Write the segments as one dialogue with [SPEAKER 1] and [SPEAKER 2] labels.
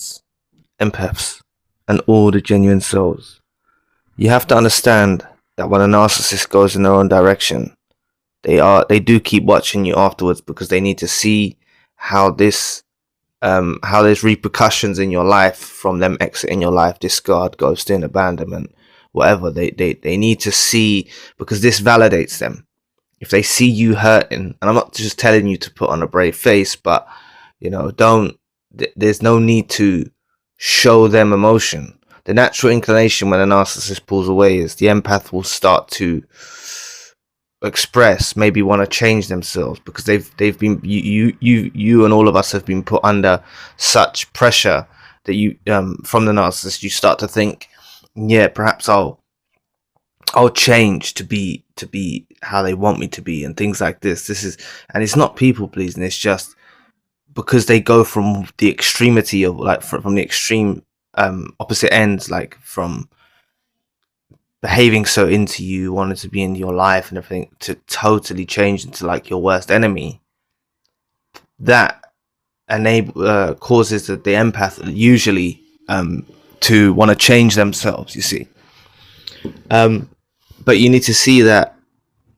[SPEAKER 1] ones, empaths, and all the genuine souls, you have to understand that when a narcissist goes in their own direction, they do keep watching you afterwards, because they need to see how there's repercussions in your life from them exiting your life, discard, ghosting, abandonment, whatever. They need to see, because this validates them. If they see you hurting, and I'm not just telling you to put on a brave face, but there's no need to show them emotion. The natural inclination when a narcissist pulls away is the empath will start to express, maybe want to change themselves, because they've been, you and all of us have been put under such pressure that you from the narcissist, you start to think, yeah, perhaps I'll change to be how they want me to be, and things like this. And it's not people pleasing, it's just because they go from the extremity of, like, from the extreme opposite ends, like from behaving so into you, wanting to be in your life and everything, to totally change into like your worst enemy. That causes the empath usually to want to change themselves, you see. But you need to see that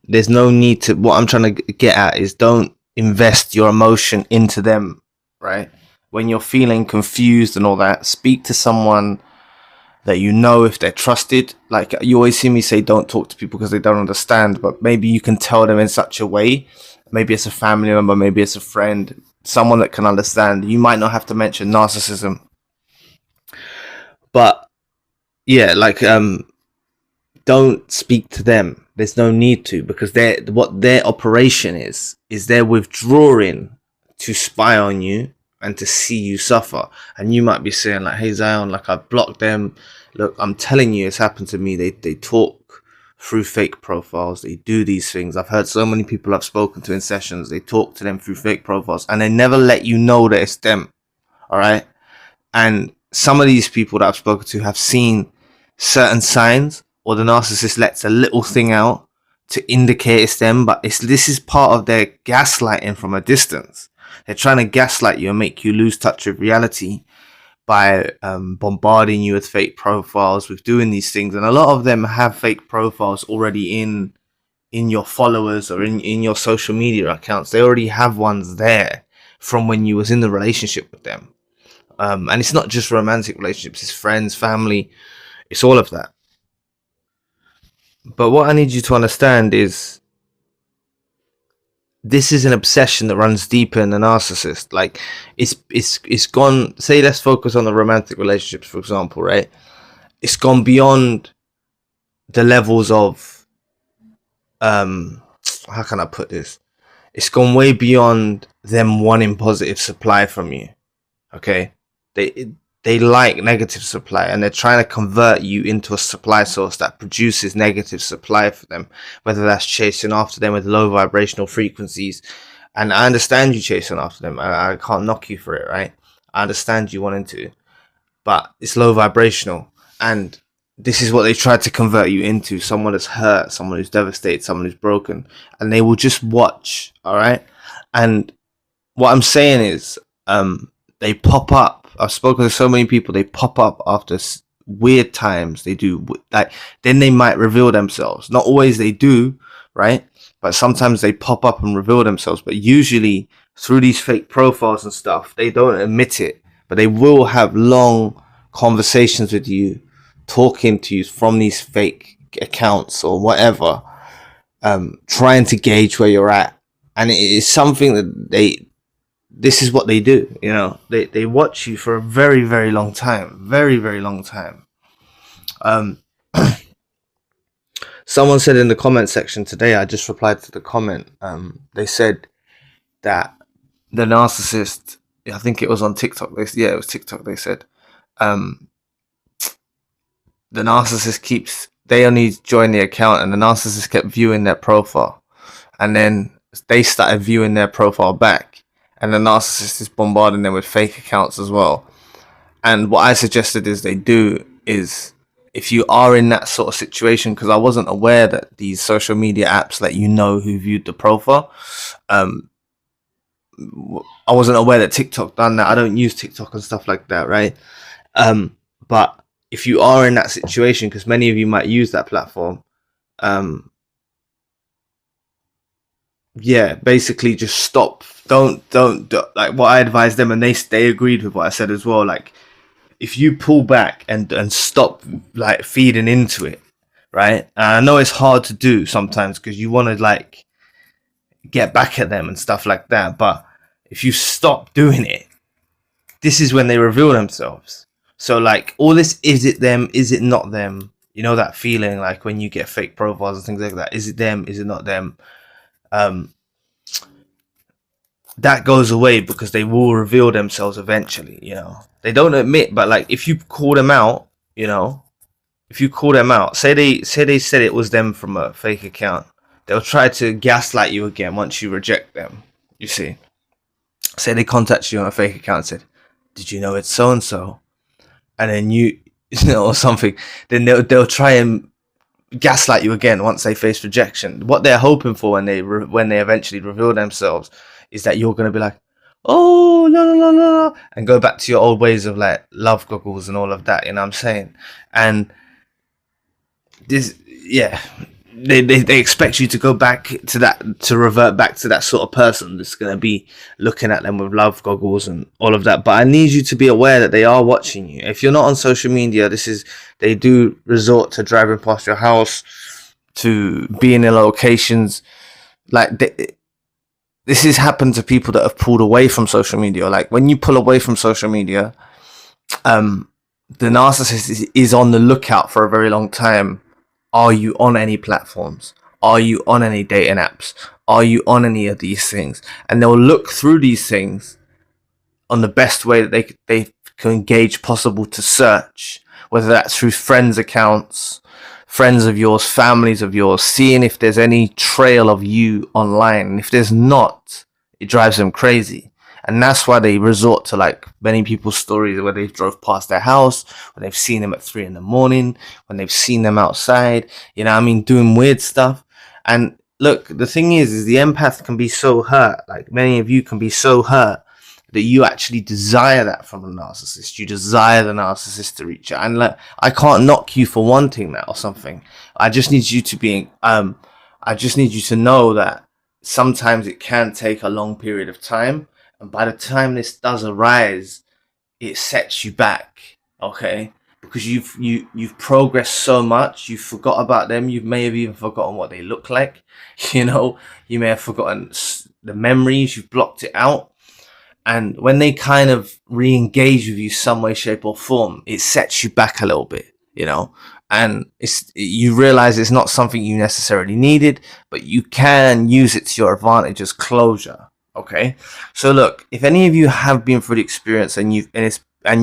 [SPEAKER 1] there's no need to, what I'm trying to get at is, don't invest your emotion into them, right? When you're feeling confused and all that, speak to someone that you know, if they're trusted. Like, you always see me say, don't talk to people because they don't understand, but maybe you can tell them in such a way, maybe it's a family member, maybe it's a friend, someone that can understand. You might not have to mention narcissism, but yeah, like, don't speak to them. There's no need to, because what their operation is they're withdrawing to spy on you and to see you suffer. And you might be saying, like, hey Zion, like, I blocked them. Look, I'm telling you, it's happened to me. They talk through fake profiles. They do these things. I've heard so many people I've spoken to in sessions, they talk to them through fake profiles, and they never let you know that it's them. All right. And some of these people that I've spoken to have seen certain signs, or the narcissist lets a little thing out to indicate it's them, but this is part of their gaslighting from a distance. They're trying to gaslight you and make you lose touch with reality by bombarding you with fake profiles, with doing these things. And a lot of them have fake profiles already in your followers or in your social media accounts. They already have ones there from when you was in the relationship with them. And it's not just romantic relationships, it's friends, family, it's all of that. But what I need you to understand is, this is an obsession that runs deeper in the narcissist. Like, it's gone, say, let's focus on the romantic relationships, for example, right? It's gone beyond the levels of, how can I put this? It's gone way beyond them wanting positive supply from you. Okay? They like negative supply, and they're trying to convert you into a supply source that produces negative supply for them, whether that's chasing after them with low vibrational frequencies. And I understand you chasing after them. I can't knock you for it, right? I understand you wanting to, but it's low vibrational, and this is what they tried to convert you into: someone that's hurt, someone who's devastated, someone who's broken, and they will just watch. All right. And what I'm saying is, they pop up. I've spoken to so many people. They pop up after weird times. They do, like, then they might reveal themselves. Not always they do, right? But sometimes they pop up and reveal themselves. But usually through these fake profiles and stuff, they don't admit it, but they will have long conversations with you, talking to you from these fake accounts or whatever, trying to gauge where you're at. And it is something that this is what they do, you know. They watch you for a very, very long time. Very, very long time. Someone said in the comment section today, I just replied to the comment, they said that the narcissist, I think it was on TikTok, it was TikTok, they said, the narcissist they only joined the account, and the narcissist kept viewing their profile, and then they started viewing their profile back. And the narcissist is bombarding them with fake accounts as well. And what I suggested they do is, if you are in that sort of situation, because I wasn't aware that these social media apps let you know who viewed the profile. I wasn't aware that TikTok done that. I don't use TikTok and stuff like that, right? But if you are in that situation, because many of you might use that platform, yeah, basically just stop. Don't like what I advised them, and they agreed with what I said as well. Like, if you pull back and stop like feeding into it, right? And I know it's hard to do sometimes because you want to like get back at them and stuff like that, but if you stop doing it, this is when they reveal themselves. So like all this, is it them, is it not them, you know, that feeling like when you get fake profiles and things like that, is it them, is it not them, that goes away because they will reveal themselves eventually. You know, they don't admit, but like if you call them out, you know, if you call them out, say they said it was them from a fake account, they'll try to gaslight you again once you reject them. You see, say they contact you on a fake account and said, did you know it's so and so, and then you know, or something, then they'll try and gaslight you again once they face rejection. What they're hoping for when they eventually reveal themselves is that you're going to be like, oh no, and go back to your old ways of like love goggles and all of that, you know what I'm saying? And this, yeah, they expect you to go back to that, to revert back to that sort of person that's going to be looking at them with love goggles and all of that. But I need you to be aware that they are watching you. If you're not on social media, they do resort to driving past your house, to being in locations like this has happened to people that have pulled away from social media. Like when you pull away from social media, the narcissist is on the lookout for a very long time. Are you on any platforms? Are you on any dating apps? Are you on any of these things? And they'll look through these things on the best way that they can engage possible to search, whether that's through friends' accounts, friends of yours, families of yours, seeing if there's any trail of you online. And if there's not, it drives them crazy. And that's why they resort to like many people's stories where they've drove past their house, when they've seen them at 3 a.m, when they've seen them outside, you know what I mean, doing weird stuff. And look, the thing is the empath can be so hurt, like many of you can be so hurt, that you actually desire that from a narcissist. You desire the narcissist to reach out. And like, I can't knock you for wanting that or something. I just need you to be, I just need you to know that sometimes it can take a long period of time. And by the time this does arise, it sets you back, okay? Because you've progressed so much, you've forgot about them. You may have even forgotten what they look like. You know, you may have forgotten the memories. You've blocked it out. And when they kind of re-engage with you some way, shape or form, it sets you back a little bit, you know? And you realize it's not something you necessarily needed, but you can use it to your advantage as closure. Okay, so look, if any of you have been through the experience and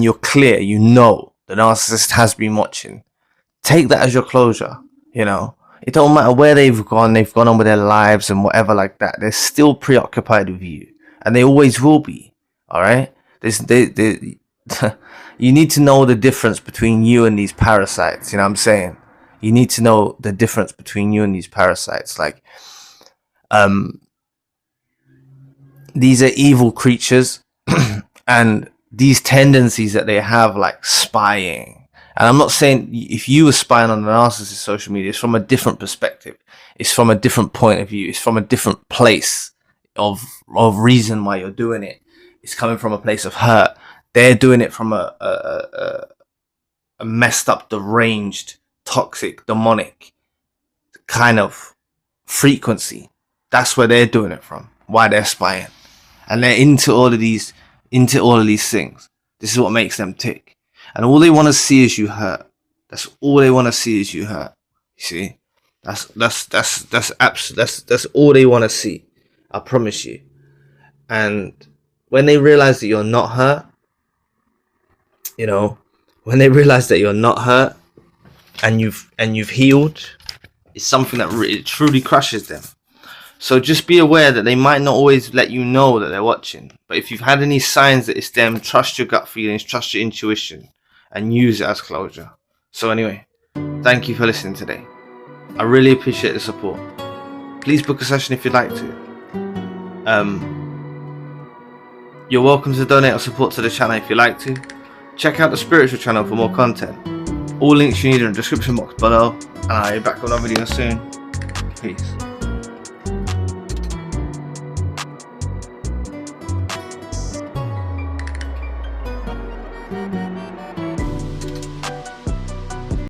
[SPEAKER 1] you're clear, you know the narcissist has been watching, take that as your closure. You know, it don't matter where they've gone on with their lives and whatever like that. They're still preoccupied with you, and they always will be. All right, you need to know the difference between you and these parasites. You know what I'm saying? You need to know the difference between you and these parasites. Like, these are evil creatures and these tendencies that they have, like spying. And I'm not saying if you were spying on the narcissist social media, it's from a different perspective. It's from a different point of view. It's from a different place of reason why you're doing it. It's coming from a place of hurt. They're doing it from a messed up, deranged, toxic, demonic kind of frequency. That's where they're doing it from. Why they're spying. And they're into all of these things. This is what makes them tick. And all they want to see is you hurt. That's all they want to see is you hurt. You see? That's all they want to see. I promise you. And when they realize that you're not hurt, you know, when they realize that you're not hurt and you've healed, it's something that really truly crushes them. So just be aware that they might not always let you know that they're watching. But if you've had any signs that it's them, trust your gut feelings, trust your intuition, and use it as closure. So anyway, thank you for listening today. I really appreciate the support. Please book a session if you'd like to. You're welcome to donate or support to the channel if you like to. Check out the spiritual channel for more content. All links you need in the description box below, and I'll be back on another video soon. Peace.